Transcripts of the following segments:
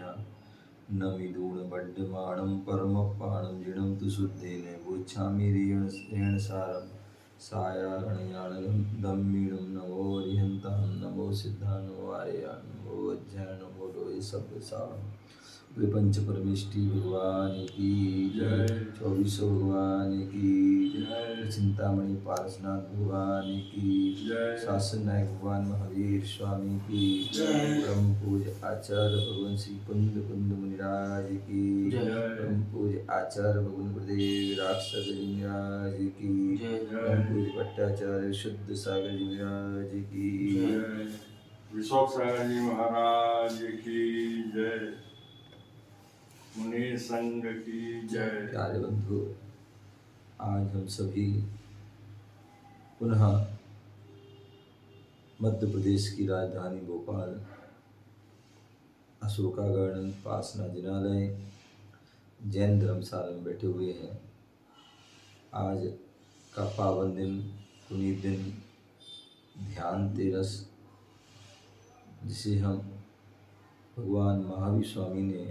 विना न विदूर्णबड्डमाणं परमपाणं जिणं तु शुद्धेन बोच्छामि रेणसारं सायागणयाणदम्मीणं नमो हरिहन्तां नमो सिद्धां नमो आर्यां नमो वज्राय नमो लोये सब्रसारं पंच परमेष्टि भगवान की जय, 24 भगवान की जय, चिंतामणि पारसनाथ भगवान की जय, शासन नायक भगवान महावीर स्वामी की जय, ब्रह्म पूज्य आचार्य भगवान श्री कुंद मुनिराज की जय, ब्रह्म पूज्य आचार्य भगवान गुरुदेव राक्षस महाराज की जय, ब्रह्म पूज्य भट्टाचार्य शुद्ध सागर जी महाराज की जय, विशोक सागर जी महाराज की जय, मुनि संघ की जय। प्यारे बंधु, आज हम सभी पुनः मध्य प्रदेश की राजधानी भोपाल अशोकागढ़ पासना जिनालय जैन धर्मशाला में बैठे हुए हैं। आज का पावन दिन, पुनीत दिन, ध्यान तेरस, जिसे हम भगवान महावीर स्वामी ने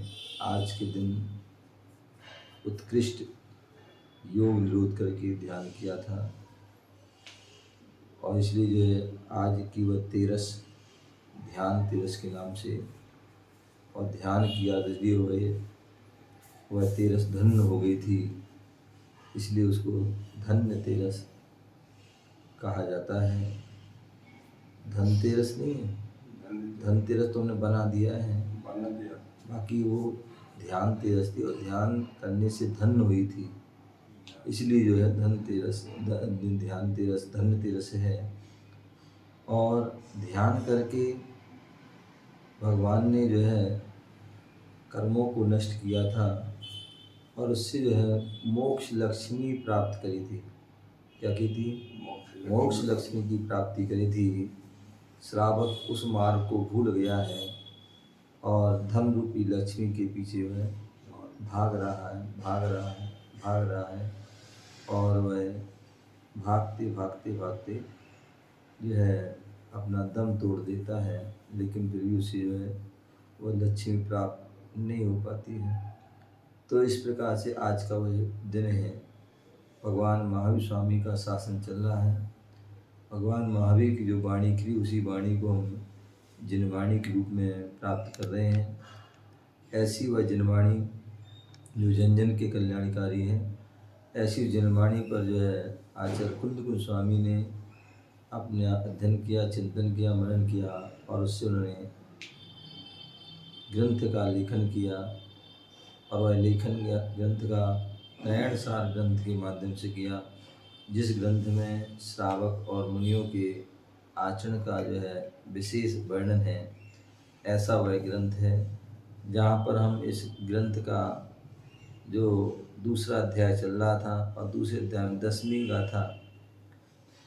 आज के दिन उत्कृष्ट योग निरोध करके ध्यान किया था और इसलिए जो है आज की वह तेरस ध्यान तेरस के नाम से और ध्यान की आदत भी हो गई, वह तेरस धन्य हो गई थी, इसलिए उसको धन्य तेरस कहा जाता है। धनतेरस नहीं है, धनतेरस तो हमने बना दिया है, बाकी वो ध्यान तेरस थी और ध्यान करने से धन्य हुई थी, इसलिए जो है धनतेरस ध्यान तेरस धन्य तेरस है। और ध्यान करके भगवान ने जो है कर्मों को नष्ट किया था और उससे जो है मोक्ष लक्ष्मी प्राप्त करी थी। क्या की थी? मोक्ष लक्ष्मी की प्राप्ति करी थी। श्रावक उस मार्ग को भूल गया है और धन रूपी लक्ष्मी के पीछे वह भाग रहा है और वह भागते जो है अपना दम तोड़ देता है, लेकिन फिर भी उसे जो है वह लक्ष्मी प्राप्त नहीं हो पाती है। तो इस प्रकार से आज का वह दिन है। भगवान महावीर स्वामी का शासन चल रहा है। भगवान महावीर की जो वाणी थी उसी वाणी को हम जिनवाणी के रूप में प्राप्त कर रहे हैं। ऐसी वह जिनवाणी जो जन जन के कल्याणकारी है, ऐसी जिनवाणी पर जो है आचार्य कुंद स्वामी ने अपने अध्ययन किया, चिंतन किया, मनन किया और उससे उन्होंने ग्रंथ का लेखन किया और वह लेखन ग्रंथ का नयन सार ग्रंथ के माध्यम से किया, जिस ग्रंथ में श्रावक और मुनियों के आचरण का जो है विशेष वर्णन है। ऐसा वह ग्रंथ है जहाँ पर हम इस ग्रंथ का जो दूसरा अध्याय चल रहा था और दूसरे अध्याय में 10वीं गाथा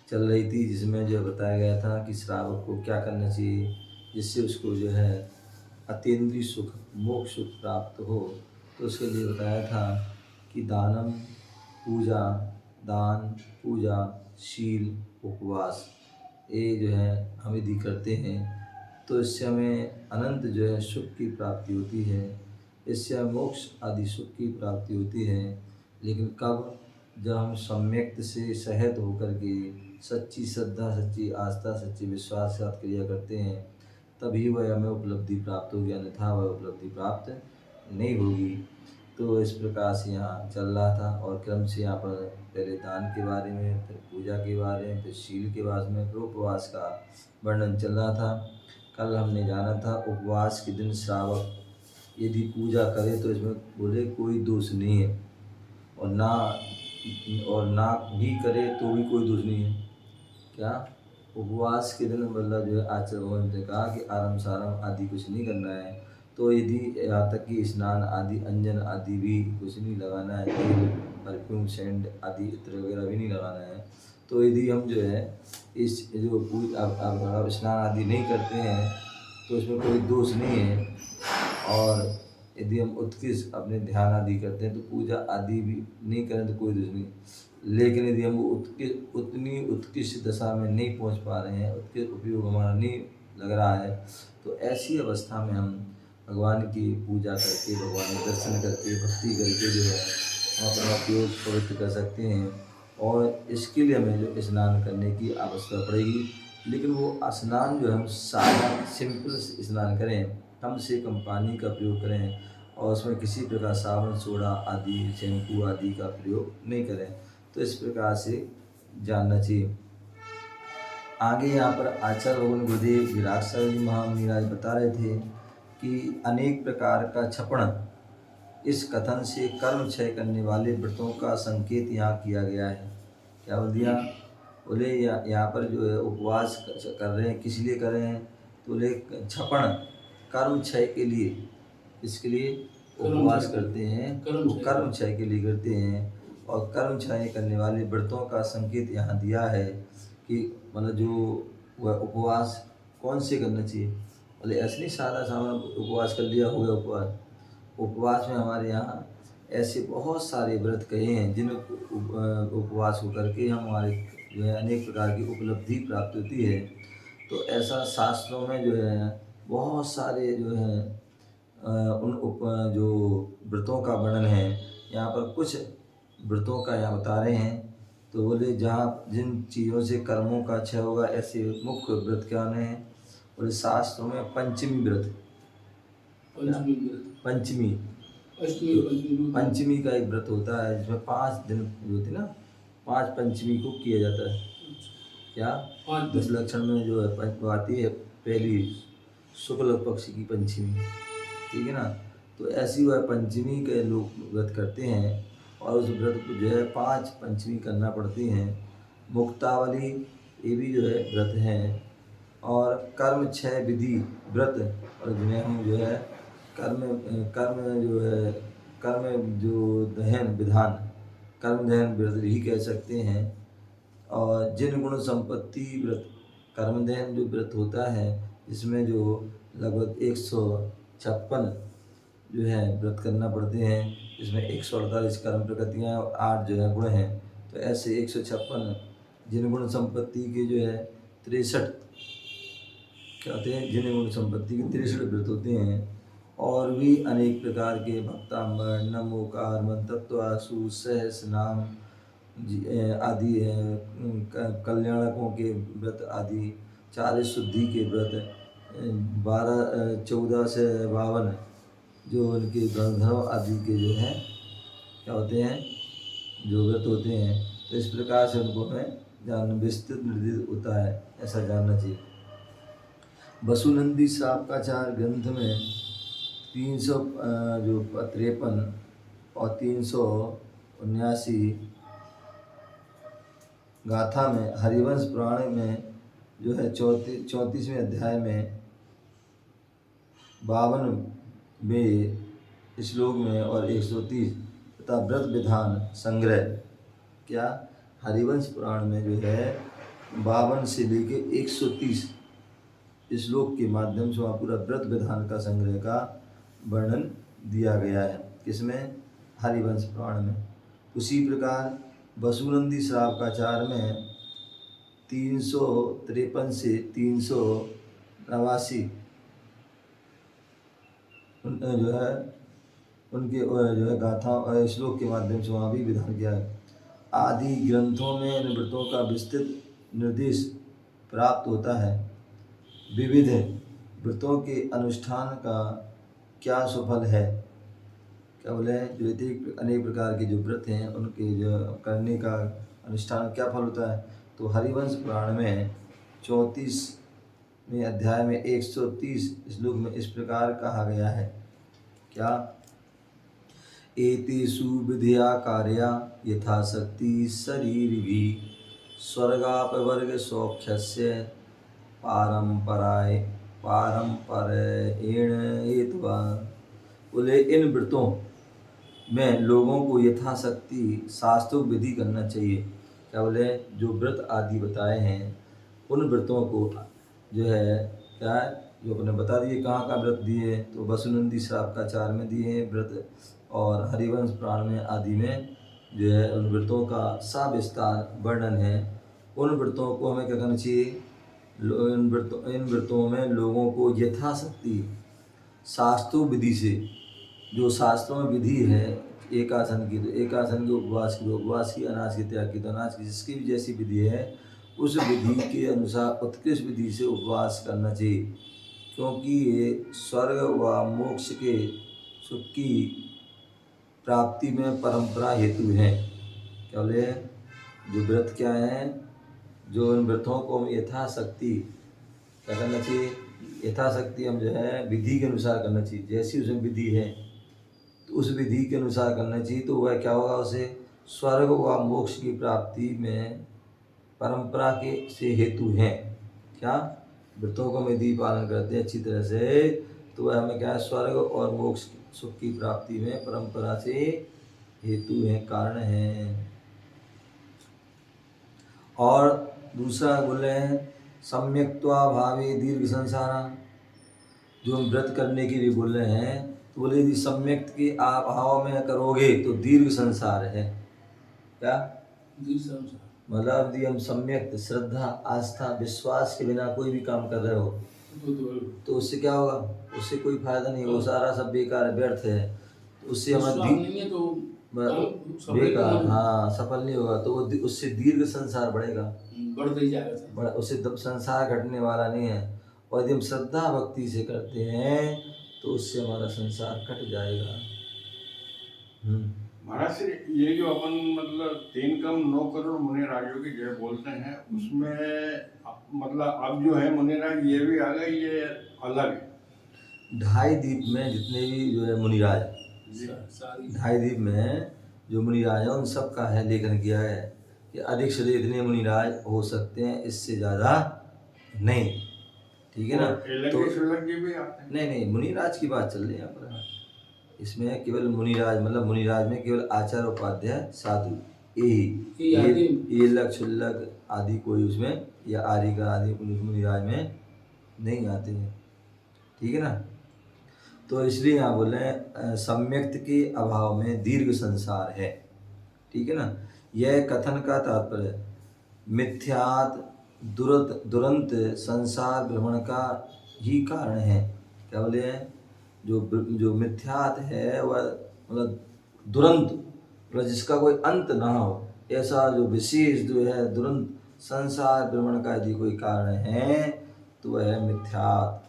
चल रही थी, जिसमें जो बताया गया था कि श्रावक को क्या करना चाहिए जिससे उसको जो है अतीन्द्रिय सुख मोक्ष सुख प्राप्त हो। तो उसके लिए बताया था कि दान पूजा शील उपवास, ये जो है हम यदि करते हैं तो इससे हमें अनंत जो है सुख की प्राप्ति होती है, इससे मोक्ष आदि सुख की प्राप्ति होती है। लेकिन कब? जब हम सम्यक से सहत होकर के सच्ची श्रद्धा, सच्ची आस्था, सच्ची विश्वास के साथ क्रिया करते हैं, तभी वह हमें उपलब्धि प्राप्त होगी, अन्यथा वह उपलब्धि प्राप्त नहीं होगी। तो इस प्रकार से यहाँ चल रहा था और क्रम से यहाँ पर पहले दान के बारे में, फिर पूजा के बारे में, फिर शील के बारे में, फिर उपवास का वर्णन चल रहा था। कल हमने जाना था उपवास के दिन श्रावक यदि पूजा करे तो इसमें बोले कोई दोष नहीं है और ना भी करे तो भी कोई दोष नहीं है। क्या? उपवास के दिन मतलब जो है आचार्य ने कहा कि आराम साराम आदि कुछ नहीं करना है। तो यदि यहाँ तक कि स्नान आदि अंजन आदि भी कुछ नहीं लगाना है, तेल परफ्यूम सेंट आदि इत्र वगैरह भी नहीं लगाना है। तो यदि हम जो है इस जो अब स्नान आदि नहीं करते हैं तो इसमें कोई दोष नहीं है। और यदि हम उत्कृष्ट अपने ध्यान आदि करते हैं तो पूजा आदि भी नहीं करें तो कोई दोष नहीं। लेकिन यदि हम उतनी उत्कृष्ट दशा में नहीं पहुंच पा रहे हैं, उत्कृष्ट उपयोग हमारा नहीं लग रहा है, तो ऐसी अवस्था में हम भगवान की पूजा करके, भगवान के दर्शन करके, भक्ति करके जो है हम अपना उपयोग पवित्र कर सकते हैं। और इसके लिए हमें जो स्नान करने की आवश्यकता पड़ेगी, लेकिन वो स्नान जो है हम सादा सिंपल स्नान करें, कम से कम पानी का प्रयोग करें और उसमें किसी प्रकार साबुन, सोडा आदि, शैम्पू आदि का प्रयोग नहीं करें। तो इस प्रकार से जानना चाहिए। आगे यहाँ पर आचार्य भगवान गुरुदेव विराट साहब जी महामुनि राज बता रहे थे कि अनेक प्रकार का छपण, इस कथन से कर्म क्षय करने वाले व्रतों का संकेत यहाँ किया गया है। क्या बोल दिया? बोले यहाँ पर जो है उपवास कर रहे हैं, किस लिए कर रहे हैं? तो बोले छपण, कर्म क्षय के लिए, इसके लिए उपवास करते हैं, वो कर्म क्षय के लिए करते हैं। और कर्म क्षय करने वाले व्रतों का संकेत यहाँ दिया है कि मतलब जो वह उपवास कौन से करना चाहिए। बोले ऐसे नहीं सादा सामान्य उपवास कर लिया हो गया उपवास। उपवास में हमारे यहाँ ऐसे बहुत सारे व्रत कहे हैं जिन उपवास को करके हमारे जो है अनेक प्रकार की उपलब्धि प्राप्त होती है। तो ऐसा शास्त्रों में जो है बहुत सारे जो है जो व्रतों का वर्णन है। यहाँ पर कुछ व्रतों का यहाँ बता रहे हैं। तो बोले जहाँ जिन चीज़ों से कर्मों का क्षय होगा ऐसे मुख्य व्रत क्या हैं? बोले शास्त्रों में पंचमी व्रत, पंचमी का एक व्रत होता है जिसमें 5 दिन होते ना, 5 पंचमी को किया जाता है। क्या 10 लक्षण में जो है आती है पहली शुक्ल पक्ष की पंचमी, ठीक है ना। तो ऐसी वह पंचमी के लोग व्रत करते हैं और उस व्रत को जो है 5 पंचमी करना पड़ती हैं। मुक्तावली ये भी जो है व्रत हैं। और कर्म क्षय विधि व्रत, और जिन्हें हम जो है कर्म जो दहन विधान, कर्म दहन व्रत भी कह सकते हैं। और जिन गुण संपत्ति व्रत, कर्म दहन जो व्रत होता है इसमें जो लगभग 156 जो है व्रत करना पड़ते हैं, इसमें 148 कर्म प्रकृतियाँ और 8 जो है गुण हैं। तो ऐसे 156 जिन गुण संपत्ति के जो है 63 क्या होते हैं, जिन गुण संपत्ति के 63 व्रत होते हैं। और भी अनेक प्रकार के भक्तांबर, नमोकार, मंतत्वासु, सहस नाम आदि कल्याणकों के व्रत आदि, 40 शुद्धि के व्रत, 14 से 52 जो उनके गंधर्व आदि के जो हैं क्या होते हैं, जो व्रत होते हैं। तो इस प्रकार से उनको हमें विस्तृत निर्दिष्ट होता है, ऐसा जानना चाहिए। वसुनंदी श्रावकाचार ग्रंथ में 353 और 379 गाथा में, हरिवंश पुराण में जो है 34वें अध्याय में 52वें श्लोक में और 130 तथा व्रत विधान संग्रह, क्या हरिवंश पुराण में जो है 52 से लेके 130 श्लोक के माध्यम से वहाँ पूरा व्रत विधान का संग्रह का वर्णन दिया गया है। किसमें? हरिवंश पुराण में। उसी प्रकार वसुनंदी श्रावकाचार में 353 से 389 जो है उनके जो है गाथा श्लोक के माध्यम से वहाँ भी विधान किया है। आदि ग्रंथों में इन व्रतों का विस्तृत निर्देश प्राप्त होता है। विविध व्रतों के अनुष्ठान का क्या सुफल है? क्या बोले? जो अनेक प्रकार के जो व्रत हैं उनके जो करने का अनुष्ठान क्या फल होता है? तो हरिवंश पुराण में 34वें अध्याय में 130 श्लोक में इस प्रकार कहा गया है। क्या? एतेषु विधिया कार्या यथाशक्ति शरीरिभिः स्वर्गापवर्ग सौख्यस्य पारंपरेण हेतुवा। बोले इन व्रतों में लोगों को यथाशक्ति शास्त्रोक्त विधि करना चाहिए। क्या बोले? जो व्रत आदि बताए हैं उन व्रतों को जो है क्या है, जो अपने बता दिए कहाँ का व्रत दिए, तो वसुनंदी श्रावकाचार में दिए हैं व्रत, और हरिवंश पुराण में आदि में जो है उन व्रतों का सविस्तार वर्णन है। उन व्रतों को हमें क्या करना चाहिए? इन व्रतों में लोगों को यथाशक्ति शास्त्रों विधि से, जो शास्त्रों में विधि है एक आसन की तो एक आसन की, उपवास की तो उपवास की, अनाज के त्याग की तो अनाज की, जिसकी भी जैसी विधि है उस विधि के अनुसार उत्कृष्ट विधि से उपवास करना चाहिए, क्योंकि ये स्वर्ग व मोक्ष के सुख की प्राप्ति में परंपरा हेतु है। क्या बोले, जो व्रत क्या है, जो उन व्रतों को हम यथाशक्ति क्या करना चाहिए, यथाशक्ति हम जो है विधि के अनुसार करना चाहिए, जैसी उसमें विधि है तो उस विधि के अनुसार करना चाहिए, तो वह क्या होगा, उसे स्वर्ग व मोक्ष की प्राप्ति में परंपरा के से हेतु है। क्या, व्रतों को हम यदि पालन करते हैं अच्छी तरह से तो वह हमें क्या है, स्वर्ग और मोक्ष सुख की प्राप्ति में परंपरा से हेतु है, कारण है। और दूसरा बोल रहे हैं सम्यक्त्वा भावे दीर्घ संसारा, जो हम व्रत करने के लिए बोल रहे हैं तो बोले यदि सम्यक्त के अभाव में करोगे तो दीर्घ संसार है। क्या, दीर्घ संसार मतलब यदि हम सम्यक्त श्रद्धा आस्था विश्वास के बिना कोई भी काम कर रहे हो तो उससे क्या होगा, उससे कोई फायदा नहीं, वो सारा सब बेकार व्यर्थ है, तो उससे हमारा बेकार, हाँ सफल नहीं होगा, तो वो उससे दीर्घ संसार बढ़ेगा, बढ़ते ही जाएगा, उससे संसार घटने वाला नहीं है। और यदि हम श्रद्धा भक्ति से करते हैं तो उससे हमारा संसार कट जाएगा। महाराज से ये जो अपन मतलब 3 कम 9 करोड़ मुनिराजों की जय बोलते हैं, उसमें मतलब अब जो है मुनिराज ये भी आ गए, ये अलग है। 2.5 द्वीप में जितने भी जो है मुनिराज, 2.5 द्वीप में जो मुनिराज है उन सब का है लेखन किया है कि अधिक से अधिक इतने मुनिराज हो सकते हैं, इससे ज़्यादा नहीं, ठीक है ना। तो नहीं मुनिराज की बात चल रही है यहाँ पर, इसमें केवल मुनिराज, मतलब मुनिराज में केवल आचार्य उपाध्याय साधु ये लग क्षुल्लक आदि कोई उसमें, या आर्य का आदि मुनिराज में नहीं आते हैं, ठीक है ना। तो इसलिए यहाँ बोल रहे हैं सम्यक्त के अभाव में दीर्घ संसार है, ठीक है ना। यह कथन का तात्पर्य मिथ्यात दुरंत संसार भ्रमण का ही कारण है। क्या बोले हैं, जो मिथ्यात है वह मतलब दुरंत, मतलब जिसका कोई अंत ना हो, ऐसा जो विशेष जो है दुरंत संसार भ्रमण का यदि कोई कारण है तो वह है मिथ्यात।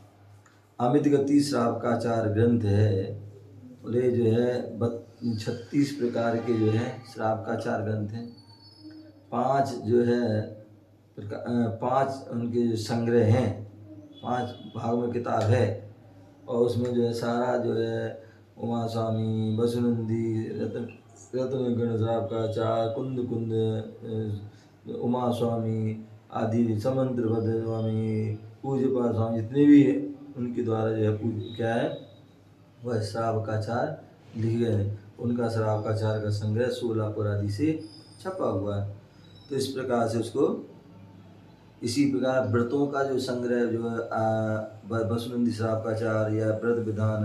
अमित गति श्रावकाचार ग्रंथ है, बोले जो है 36 प्रकार के जो है श्रावकाचार ग्रंथ हैं, 5 जो है 5 उनके जो संग्रह हैं, 5 भाग में किताब है, और उसमें जो है सारा जो है उमा स्वामी, बसुनंदी, रत्न गण श्रावकाचार, कुंद उमा स्वामी आदि, समंत्रभद्र स्वामी, पूज्यपाल स्वामी, जितने भी है उनके द्वारा जो है क्या है वह श्रावकाचार लिखे गए हैं। उनका श्रावकाचार का संग्रह सोलापुर आदि से छपा हुआ है। तो इस प्रकार से उसको, इसी प्रकार व्रतों का जो संग्रह जो बसुनंदी श्रावकाचार या व्रत विधान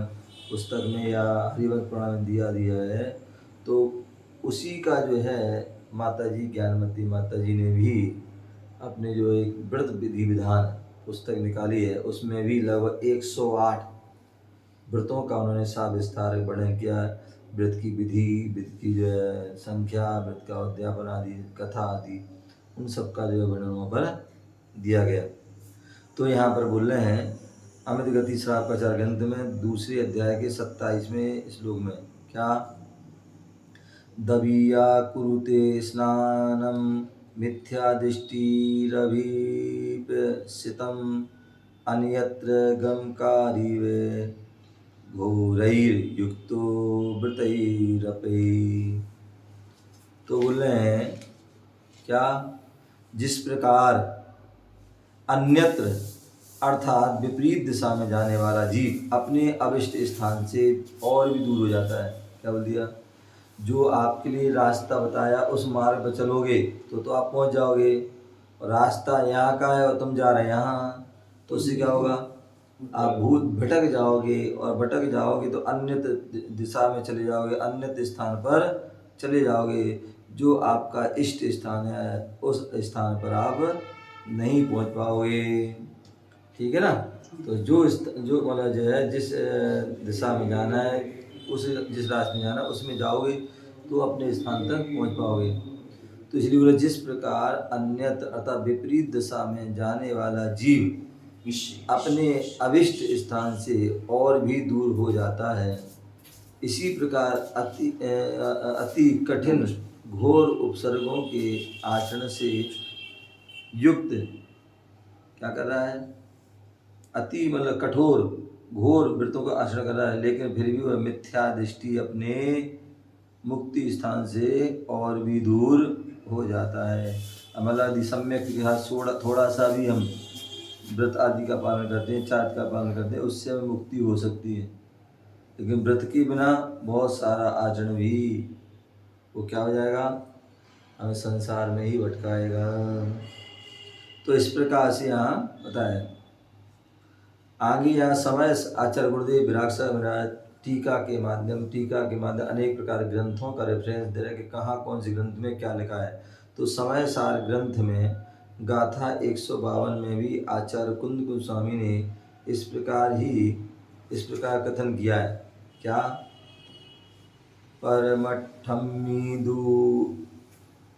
पुस्तक में या हरिवंश पुराण में दिया है, तो उसी का जो है माताजी ज्ञानमती माताजी ने भी अपने जो एक व्रत विधि विधान पुस्तक निकाली है, उसमें भी लगभग 108 व्रतों का उन्होंने सविस्तार वर्णन किया। व्रत की विधि, व्रत की जो है संख्या, व्रत का उद्यापन आदि, कथा आदि, उन सब का जो है वर्णन वहाँ पर दिया गया। तो यहाँ पर बोल रहे हैं अमित गति श्रावकाचार ग्रंथ में दूसरे अध्याय के 27वें श्लोक में क्या, दबिया कुरुते स्नानम मिथ्या दृष्टिरभिपसितम अन्यत्र गमकारिवे घोरैर्युक्तो व्रतैरपि। तो बोल रहे हैं क्या, जिस प्रकार अन्यत्र अर्थात विपरीत दिशा में जाने वाला जीव अपने अभिष्ट स्थान से और भी दूर हो जाता है। क्या बोल दिया, जो आपके लिए रास्ता बताया उस मार्ग पर चलोगे तो आप पहुंच जाओगे, और रास्ता यहाँ का है और तुम जा रहे हैं यहाँ, तो उससे क्या होगा, आप भटक जाओगे, और भटक जाओगे तो अन्यत्र दिशा में चले जाओगे, अन्यत्र स्थान पर चले जाओगे, जो आपका इष्ट स्थान है उस स्थान पर आप नहीं पहुंच पाओगे, ठीक है ना। तो जो मतलब जो है जिस दिशा में जाना है, उस जिस रास्ते में जाना है उसमें जाओगे तो अपने स्थान तक पहुंच पाओगे। तो इसलिए बोले जिस प्रकार अन्यत्र अर्थात विपरीत दिशा में जाने वाला जीव अपने अभिष्ट स्थान से और भी दूर हो जाता है, इसी प्रकार अति कठिन घोर उपसर्गों के आचरण से युक्त क्या कर रहा है, अति मतलब कठोर घोर व्रतों का आचरण कर रहा है, लेकिन फिर भी वह मिथ्या दृष्टि अपने मुक्ति स्थान से और भी दूर हो जाता है। मतलब सम्यक के साथ थोड़ा सा भी हम व्रत आदि का पालन करते हैं, चार्ट का पालन करते हैं, उससे हमें मुक्ति हो सकती है। लेकिन व्रत के बिना बहुत सारा आचरण भी वो क्या हो जाएगा, हमें संसार में ही भटकाएगा। तो इस प्रकार से यहाँ बताया। आगे यहाँ समय आचार्य गुरुदेव विराग टीका के माध्यम अनेक प्रकार ग्रंथों का रेफरेंस दे रहे कि कहाँ कौन से ग्रंथ में क्या लिखा है। तो समय सार ग्रंथ में गाथा 152 में भी आचार्य कुंद गोस्वामी ने इस प्रकार कथन किया है। क्या, परमठम्मीदु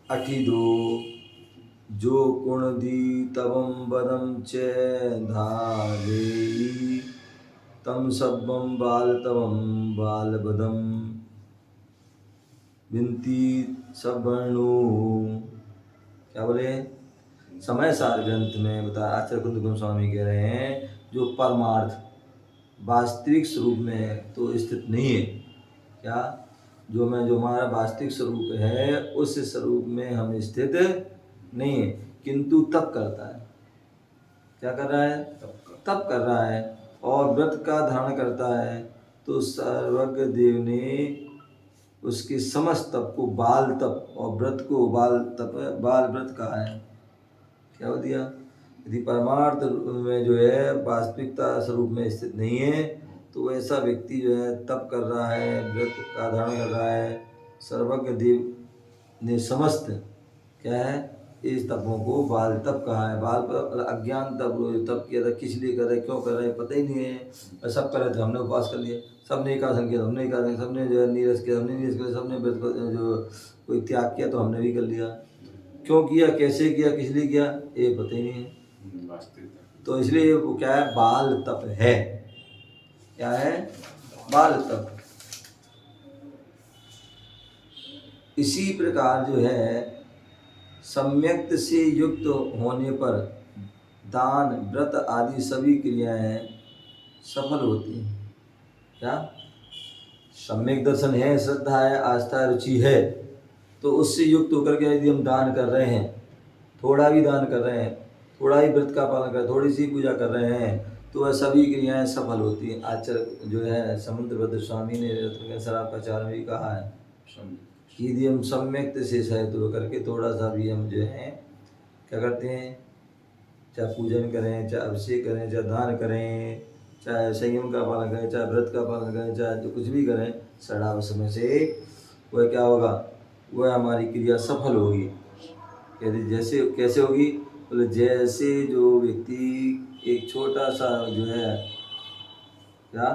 अठिदो जो गुण दी तवम बदम च धारेई तम सब्बम बाल तवम बाल बदम विनती सवर्णु। क्या बोले, समय सार ग्रंथ में बता आचार्य कुंद गोस्वामी कह रहे हैं जो परमार्थ वास्तविक स्वरूप में तो स्थित नहीं है। क्या, जो हमारा वास्तविक स्वरूप है उस स्वरूप में हम स्थित नहीं है, किंतु तप करता है। क्या कर रहा है, तप कर रहा है और व्रत का धारण करता है। तो सर्वज्ञ देव ने उसके समस्त तप को बाल तप और व्रत को बाल व्रत कहा है। क्या हो दिया, यदि परमार्थ में जो है वास्तविकता स्वरूप में स्थित नहीं है तो ऐसा व्यक्ति जो है तप कर रहा है, व्रत का धारण कर रहा है। सर्वज्ञ देव ने समस्त क्या है इस तपों को बाल तप कहा है। बाल पर अज्ञान तप, तप किया था किस लिए कर रहे, क्यों कर रहे पता ही नहीं है। सब कर रहे थे, हमने उपवास कर लिए, सबने एकादश किया, हमने एकादश, सबने जो है नीरस किया, हमने नीरस किया, सबने व्रत जो कोई त्याग किया तो हमने भी कर लिया। क्यों किया, कैसे किया, किस लिए किया, ये पता ही नहीं है। तो इसलिए वो क्या है, बाल तप है। क्या है, बाल तप। इसी प्रकार जो है सम्यक्त से युक्त होने पर दान व्रत आदि सभी क्रियाएं सफल होती हैं। क्या, सम्यक दर्शन है, श्रद्धा है, आस्था है, रुचि है, तो उससे युक्त होकर के यदि हम दान कर रहे हैं, थोड़ा भी दान कर रहे हैं, थोड़ा ही व्रत का पालन कर रहे हैं, थोड़ी सी पूजा कर रहे हैं, तो वह सभी क्रियाएं सफल होती हैं। आचार्य जो है समुद्रभद्र स्वामी ने रत्नाकराचार्य में भी कहा है कि यदि हम सम्यक से सहित होकर के थोड़ा सा भी हम जो है क्या करते हैं, चाहे पूजन करें, चाहे अभिषेक करें, चाहे दान करें, चाहे संयम का पालन करें, चाहे व्रत का पालन करें, चाहे जो कुछ भी करें, सड़ा समय से वह क्या होगा, वह हमारी क्रिया सफल होगी। यदि जैसे कैसे होगी, बोले जैसे जो व्यक्ति एक छोटा सा जो है क्या,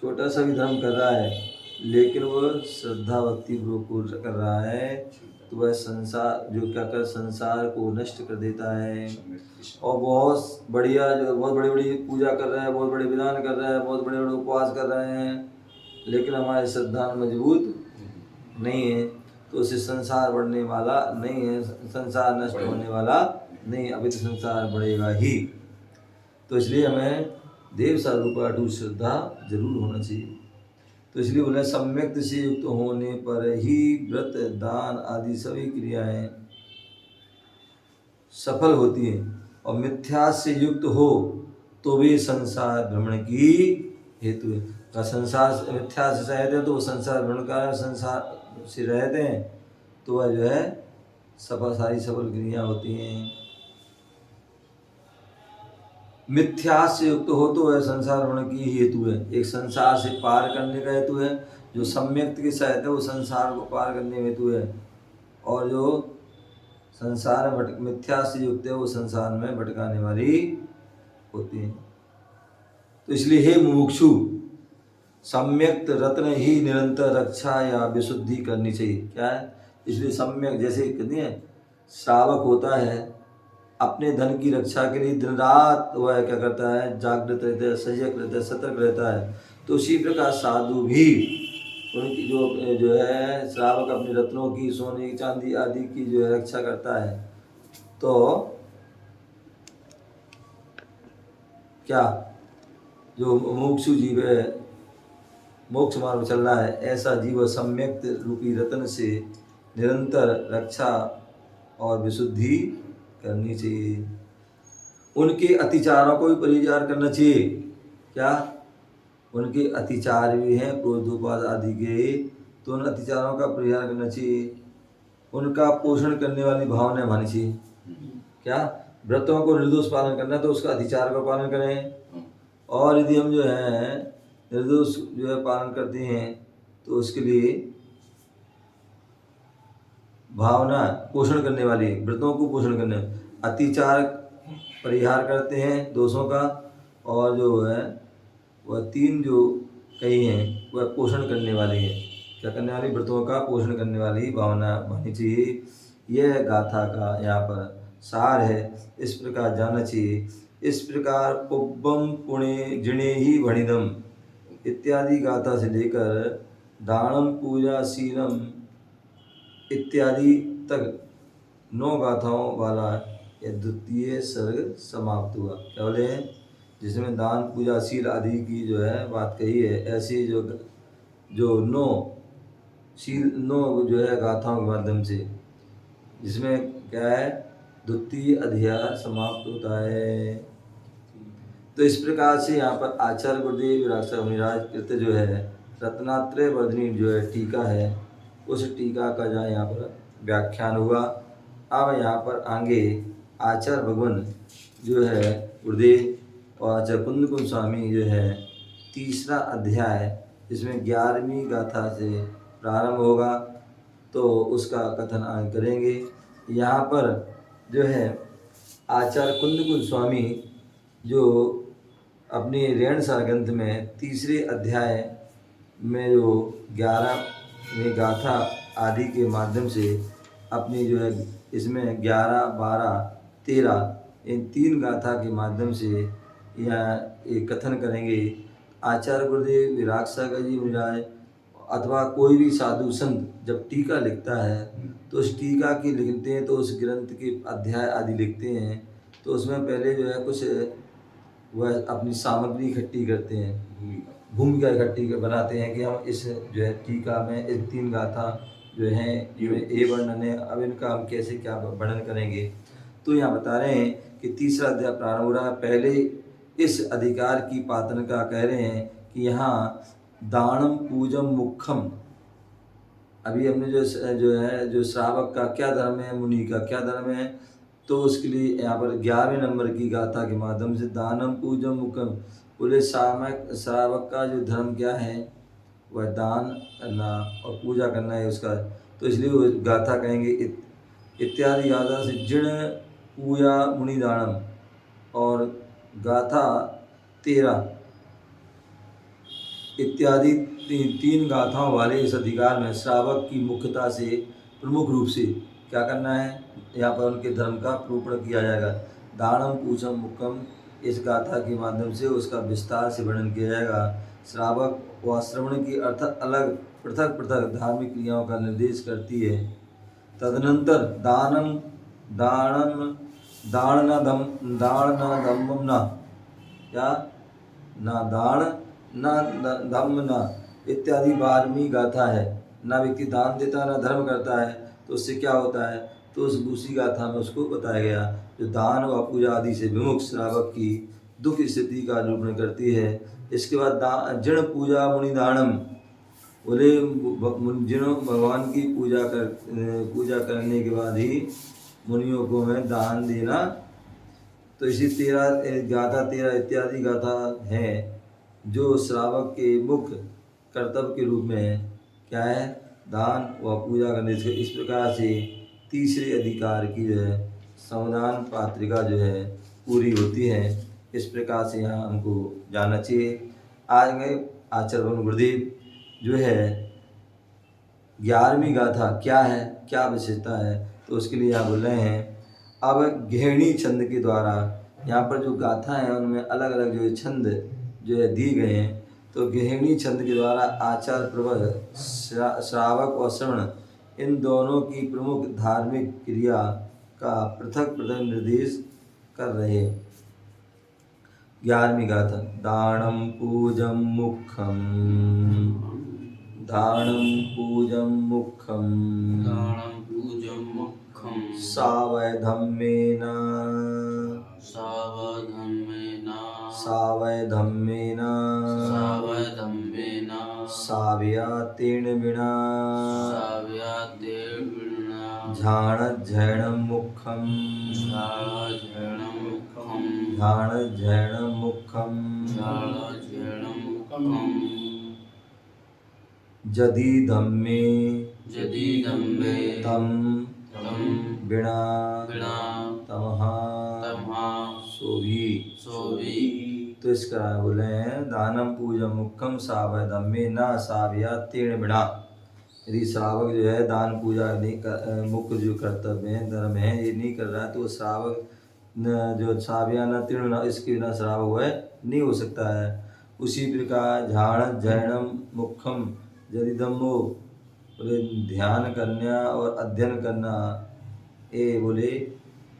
छोटा सा भी धर्म कर रहा है लेकिन वह श्रद्धा भक्ति पूर्वक कर रहा है, तो वह संसार जो क्या कर संसार को नष्ट कर देता है। और बहुत बढ़िया जो बहुत बड़ी बड़ी पूजा कर रहे हैं, बहुत बड़े विधान कर रहे हैं, बहुत बड़े बड़े उपवास कर रहे हैं, लेकिन हमारे श्रद्धा मजबूत नहीं है, तो उससे संसार बढ़ने वाला नहीं है, संसार नष्ट होने वाला नहीं, अभी तो संसार बढ़ेगा ही। तो इसलिए हमें देव साधु पर अटूट श्रद्धा जरूर होना चाहिए। तो इसलिए बोले सम्यक से युक्त होने पर ही व्रत दान आदि सभी क्रियाएं सफल होती हैं, और मिथ्या से युक्त हो तो वे संसार भ्रमण की हेतु है। तो संसार मिथ्या से रहते हैं तो वो संसार भ्रमण का, संसार से रहते हैं तो वह जो है सारी सफल क्रिया होती हैं। मिथ्या से युक्त हो तो वह संसार भ्रमण की हेतु है, एक संसार से पार करने का हेतु है। जो सम्यक के साथ है वो संसार को पार करने में हेतु है, और जो संसार मिथ्या से युक्त है वो संसार में भटकाने वाली होती है। तो इसलिए हे मुमुक्षु, सम्यक रत्न ही निरंतर रक्षा या विशुद्धि करनी चाहिए। क्या है? इसलिए सम्यक, जैसे कहते हैं श्रावक होता है, अपने धन की रक्षा के लिए दिन रात वह क्या करता है, जागृत रहता है, सजग रहता है, सतर्क रहता है। तो उसी प्रकार साधु भी उनकी जो है श्रावक अपने रत्नों की, सोने की, चांदी आदि की जो है रक्षा करता है। तो क्या जो मुमुक्षु जीव है, मोक्ष मार्ग चल रहा है, ऐसा जीव सम्यक रूपी रत्न से निरंतर रक्षा और विशुद्धि करनी चाहिए। उनके अतिचारों को भी परिहार करना चाहिए। क्या? उनके अतिचार भी हैं क्रोधोपाद आदि के, तो उन अतिचारों का परिहार करना चाहिए। उनका पोषण करने वाली भावना मानी चाहिए। क्या? व्रतों को निर्दोष पालन करना है तो उसका अतिचार का पालन करें, और यदि हम जो है निर्दोष जो है पालन करते हैं तो उसके लिए भावना पोषण करने वाली, व्रतों को पोषण करने, अतिचार परिहार करते हैं दोषों का, और जो है वह तीन जो कही हैं वह पोषण करने वाली है। क्या करने वाली? व्रतों का पोषण करने वाली भावना होनी चाहिए। यह गाथा का यहाँ पर सार है, इस प्रकार जानना चाहिए। इस प्रकार पुब्बम पुणे जिणे ही भणिदम इत्यादि गाथा से लेकर दानम पूजा शीलम इत्यादि तक 9 गाथाओं वाला यह द्वितीय सर्ग समाप्त हुआ। क्या बोले? जिसमें दान पूजा शील आदि की जो है बात कही है, ऐसी जो 9 जो है गाथाओं के माध्यम से, जिसमें क्या है, द्वितीय अध्याय समाप्त होता है। तो इस प्रकार से यहाँ पर आचार्य गुरुदेव विराट मुनिराज कृत जो है रत्नात्रय वर्धनी जो है टीका है, उस टीका का जहाँ यहाँ पर व्याख्यान हुआ। अब यहाँ पर आगे आचार्य भगवान जो है गुरुदेव और आचार्य कुंद स्वामी जो है तीसरा अध्याय, जिसमें 11वीं गाथा से प्रारंभ होगा, तो उसका कथन आगे करेंगे। यहाँ पर जो है आचार्य कुंद स्वामी जो अपनी रेण सार ग्रंथ में तीसरे अध्याय में जो 11वीं गाथा आदि के माध्यम से अपनी जो है इसमें 11, 12, 13 इन 3 गाथा के माध्यम से यह एक कथन करेंगे। आचार्य गुरुदेव विराग सागर जी मुनिराज अथवा कोई भी साधु संत जब टीका लिखता है तो उस टीका की लिखते हैं तो उस ग्रंथ के अध्याय आदि लिखते हैं, तो उसमें पहले जो है कुछ वह अपनी सामग्री इकट्ठी करते हैं, भूमिका इकट्ठी बनाते हैं कि हम इस जो है टीका में इस 3 गाथा जो हैं ये वर्णन है, अब इनका हम कैसे क्या वर्णन करेंगे। तो यहाँ बता रहे हैं कि तीसरा अध्याय प्रारंभ हो रहा है। पहले इस अधिकार की पातन का कह रहे हैं कि यहाँ दानम पूजम मुखम, अभी हमने जो श्रावक का क्या धर्म है, मुनि का क्या धर्म है, तो उसके लिए यहाँ पर 11वें नंबर की गाथा के माध्यम से दानम पूजम मुखम बोले श्रावक का जो धर्म क्या है वह दान करना और पूजा करना है उसका, तो इसलिए वो गाथा कहेंगे इत्यादि गाथा से जिण पूजा मुनि दानम, और गाथा 13 इत्यादि 3 गाथाओं वाले इस अधिकार में श्रावक की मुख्यता से प्रमुख रूप से क्या करना है, यहाँ पर उनके धर्म का प्रूपण किया जाएगा। दानम पूजम मुखम इस गाथा के माध्यम से उसका विस्तार से वर्णन किया जाएगा। श्रावक व श्रवण की अर्थात अलग पृथक पृथक धार्मिक क्रियाओं का निर्देश करती है। तदनंतर दानम दानम दान न दम्म न क्या ना दान न धम्म न इत्यादि 12वीं गाथा है। ना व्यक्ति दान देता ना धर्म करता है, तो उससे क्या होता है, तो उस दूसरी गाथा में उसको बताया गया जो दान व पूजा आदि से विमुख श्रावक की दुख स्थिति का निरूपण करती है। इसके बाद जिण पूजा मुनि दानम बोले जिनों भगवान की पूजा करने के बाद ही मुनियों को मैं दान देना। तो इसी 13 इत्यादि गाथा है जो श्रावक के मुख्य कर्तव्य के रूप में क्या है, दान व पूजा करने से। इस प्रकार से तीसरे अधिकार की जो है समाधान पात्रिका जो है पूरी होती है। इस प्रकार से यहाँ हमको जानना चाहिए। आज गए आचार्य गुरुदेव जो है 11वीं गाथा क्या है, क्या विशेषता है, तो उसके लिए यहाँ बोल रहे हैं। अब गृहिणी छंद के द्वारा यहाँ पर जो गाथा है उनमें अलग अलग जो छंद जो है दिए गए हैं। तो गृहिणी छंद के द्वारा आचार प्रवर श्रावक और श्रवण इन दोनों की प्रमुख धार्मिक क्रिया का पृथक पृथक निर्देश कर रहे। 11वीं गाथा। दानम पूजम मुखम, दानम पूजम मुखम, दानं पूजं मुखं सावय धम्मेन, सावधम्मेन सावय सावधम्मेन साव्यातेन विना साव्यातेन झाणज्झैणं मुखं, झालझेणं मुखं झाणज्झैणं मुखं, झालझेणं मुखं जदि धम्मे जदीदम्बे तं तं विना विना तमः तमः सोभी। सोऽपि तो इसका बोले हैं दानम पूजम मुखम सावय धम्मे न साव्या तीर्ण बिना। यदि श्रावक जो है दान पूजा नहीं कर, मुख्य जो कर्तव्य है धर्म है ये नहीं कर रहा है तो श्रावक जो साव्या न तीर्ण न इसके बिना श्रावक वह नहीं हो सकता है। उसी प्रकार झाण जैनम मुखम यदि धम्मो बोले ध्यान करना और अध्ययन करना ये बोले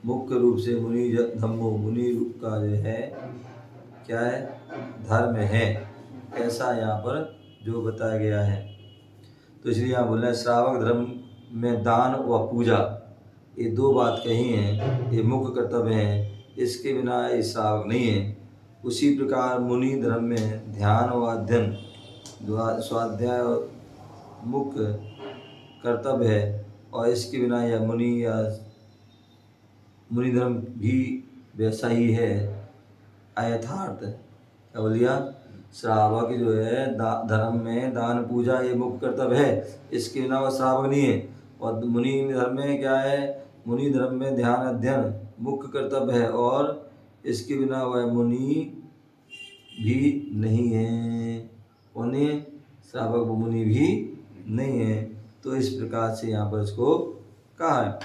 मुख्य रूप से मुनि धम्मो मुनि रूप का जो है क्या है धर्म है, ऐसा यहाँ पर जो बताया गया है। तो इसलिए यहाँ बोल रहे हैं श्रावक धर्म में दान व पूजा ये दो बात कही हैं, ये मुख्य कर्तव्य हैं, इसके बिना ये श्रावक नहीं है। उसी प्रकार मुनि धर्म में ध्यान व अध्ययन स्वाध्याय मुख्य कर्तव्य है और इसके बिना यह मुनि या मुनि धर्म भी वैसा ही है अयथार्थ। क्या बोलिया श्रावक जो है धर्म में दान पूजा ये मुख्य कर्तव्य है, इसके बिना वह श्रावक नहीं है। और मुनि धर्म में क्या है मुनि धर्म में ध्यान अध्ययन मुख्य कर्तव्य है और इसके बिना वह मुनि भी नहीं है, उन्हें श्रावक मुनि भी नहीं है। तो इस प्रकार से यहाँ पर इसको कहा है।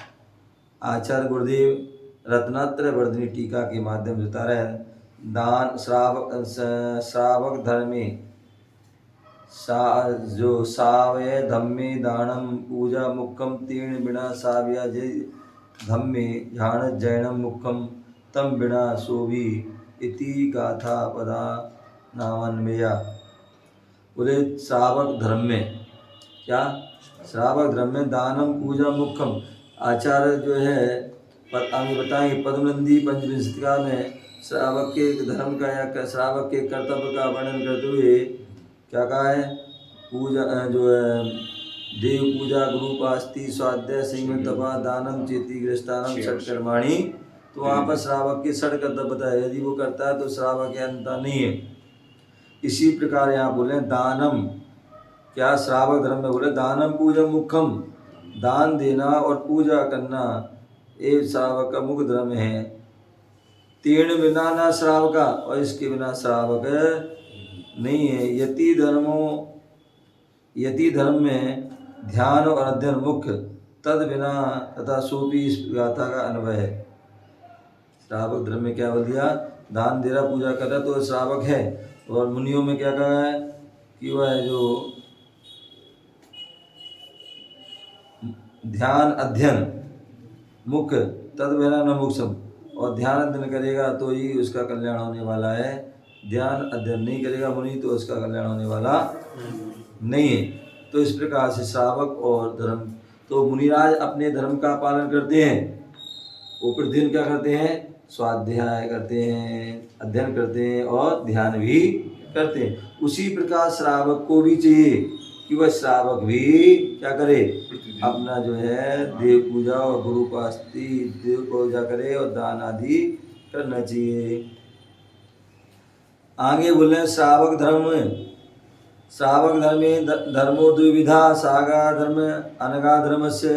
आचार्य गुरुदेव रत्नात्रय वर्धनी टीका के माध्यम से बता रहे हैं दान श्रावक धर्मे जो सावय धम्मे दानम पूजा मुखम तीर्ण बिना साव्या जय धम्मे झाण जैनम मुखम तम बिना सोभी इति गाथा पदा नामन्वया। बोले श्रावक धर्म में क्या श्रावक धर्म में दानम पूजा मुखम आचार्य जो है आगे बताएंगे पद्मनंदी पंचविंशतिका में श्रावक के धर्म का या श्रावक के कर्तव्य का वर्णन करते हुए क्या कहा है पूजा जो है देव पूजा गुरुपास्ति स्वाध्याय संयम तपा दानम चेती गृहस्थानम षटकर्माणी। तो वहाँ पर श्रावक के षट कर्तव्य बताया, यदि वो करता है तो श्रावक के अंतर नहीं है। इसी प्रकार यहाँ बोले दानम क्या श्रावक धर्म में बोले दानम पूजा मुखम दान देना और पूजा करना ये श्रावक का मुख्य धर्म है। तीर्ण बिना ना श्रावका और इसके बिना श्रावक नहीं है। यति धर्म में ध्यान और अध्ययन मुख्य तद बिना तथा सोपी इस गाथा का अनुभव है। श्रावक धर्म में क्या बोल दिया दान दे रहा पूजा कर रहा तो श्रावक है। और मुनियों में क्या कहा है कि वह जो ध्यान अध्ययन मुख्य तद बिना न मुक्षम और ध्यान अध्ययन करेगा तो ही उसका कल्याण होने वाला है, ध्यान अध्ययन नहीं करेगा मुनि तो उसका कल्याण होने वाला नहीं है। तो इस प्रकार से श्रावक और धर्म तो मुनिराज अपने धर्म का पालन करते हैं, वो प्रतिदिन क्या करते हैं स्वाध्याय करते हैं अध्ययन करते हैं और ध्यान भी करते हैं। उसी प्रकार श्रावक को भी चाहिए कि वह श्रावक भी क्या करे अपना जो है देव पूजा और गुरुपास्ति देव पूजा करे और दान आदि करना चाहिए। आगे बोले श्रावक धर्मे धर्मो द्विविधा सागा धर्म अनगा धर्म से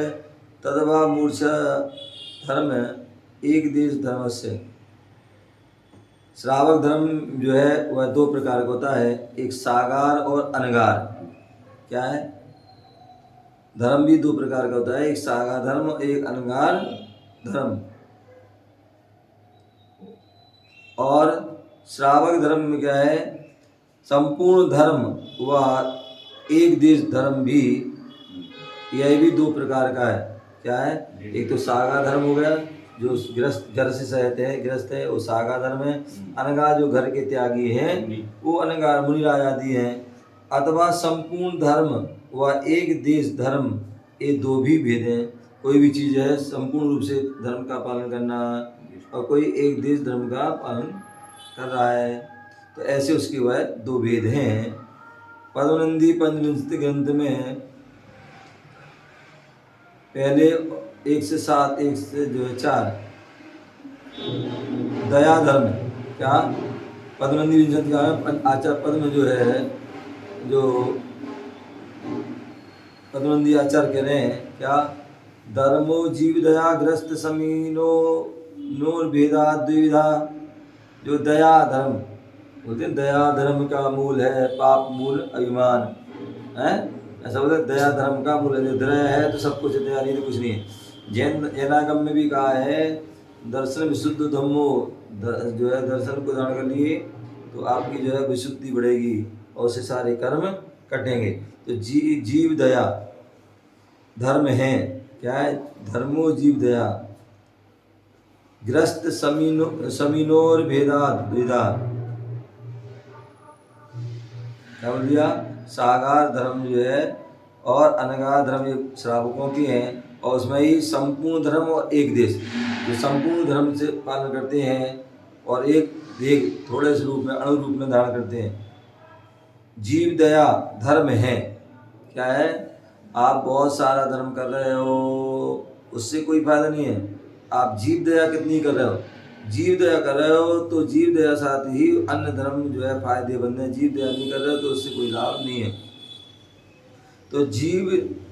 तदवा मूर्छ धर्म एक देश धर्म से। श्रावक धर्म जो है वह दो प्रकार का होता है, एक सागार और अनगार। क्या है? धर्म भी दो प्रकार का होता है, एक सागार धर्म और एक अनगार धर्म। और श्रावक धर्म में क्या है? संपूर्ण धर्म व एक देश धर्म भी, यह भी दो प्रकार का है। क्या है? एक तो सागा धर्म हो गया, जो गृहस्थ घर से सहते हैं, गृहस्थ है, वो सागा धर्म है। अनगा जो घर के त्यागी हैं, वो अनगा मुनिराज आदि हैं। अथवा संपूर्ण धर्म व एक देश धर्म, ये दो भी भेद हैं। कोई भी चीज़ है संपूर्ण रूप से धर्म का पालन करना, और कोई एक देश धर्म का पालन कर रहा है, तो ऐसे उसके वह दो भेद हैं। पद्मनंदी पंचविंशति ग्रंथ में पहले 1 से 7, 1 से जो है 4 दया धर्म। क्या? पद्मनंदी विंशति का आचार्य पद्म जो है, जो पद्मनंदी आचार्य कह रहे हैं, क्या? धर्मो जीव दया ग्रस्त समीनो नोर भेदा द्विविधा। जो दया धर्म बोलते हैं, दया धर्म का मूल है, पाप मूल अभिमान है, ऐसा बोलते हैं। दया धर्म का मूल है, जो दया है तो सब कुछ है, दया नहीं तो कुछ नहीं है। जैनागम में भी कहा है, दर्शन विशुद्ध धम्मो, जो है दर्शन को धारण कर लिए तो आपकी जो है विशुद्धि बढ़ेगी और उससे सारे कर्म कटेंगे। तो जीव दया धर्म है। क्या है? धर्मो जीव दया ग्रस्त समीनोर भेदा द्विधा। क्या बोल दिया? सागार धर्म जो है और अनगार धर्म ये श्रावकों की हैं, और उसमें ही संपूर्ण धर्म और एक देश, जो संपूर्ण धर्म से पालन करते हैं और एक देश थोड़े से रूप में, अणु रूप में धारण करते हैं। जीव दया धर्म है। क्या है? आप बहुत सारा धर्म कर रहे हो, उससे कोई फायदा नहीं है। आप जीव दया कितनी कर रहे हो? जीव दया कर रहे हो तो जीव दया साथ ही अन्य धर्म जो है फायदेमंद है। जीव दया नहीं कर रहे हो तो उससे कोई लाभ नहीं है। तो जीव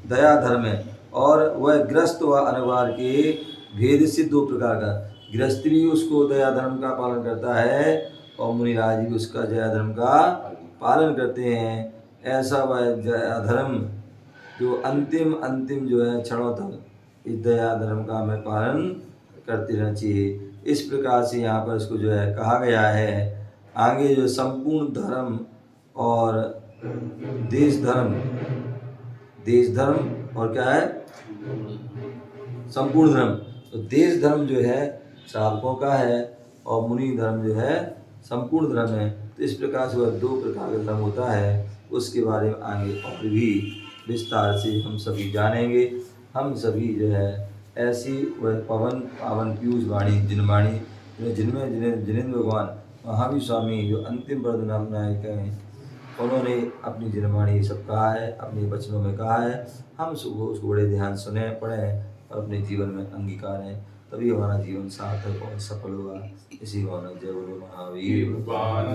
दया धर्म है, और वह ग्रस्त व अनगार के भेद से दो प्रकार का। गृहस्थ भी उसको दया धर्म का पालन करता है और मुनिराज भी उसका दया धर्म का पालन करते हैं। ऐसा वह दया धर्म जो अंतिम जो है क्षणों तक इस दया धर्म का हमें पालन करते रहना चाहिए। इस प्रकार से यहाँ पर इसको जो है कहा गया है। आगे जो संपूर्ण धर्म और देश धर्म और क्या है? संपूर्ण धर्म। तो देश धर्म जो है श्रावकों का है और मुनि धर्म जो है संपूर्ण धर्म है। तो इस प्रकार से वह दो प्रकार का धर्म होता है, उसके बारे में आगे और भी विस्तार से हम सभी जानेंगे। हम सभी जो है ऐसी वह पावन पीयूष वाणी जिनमें जिनेंद्र भगवान महावीर स्वामी जो अंतिम वर्धनाम नायक हैं, उन्होंने अपनी जिनवाणी सब कहा है, अपने वचनों में कहा है। हम उसको बड़े ध्यान सुने, पढ़ें और अपने जीवन में अंगीकार हैं, तभी हमारा जीवन सार्थक और सफल होगा। इसी भावना जय बोलो महावीर।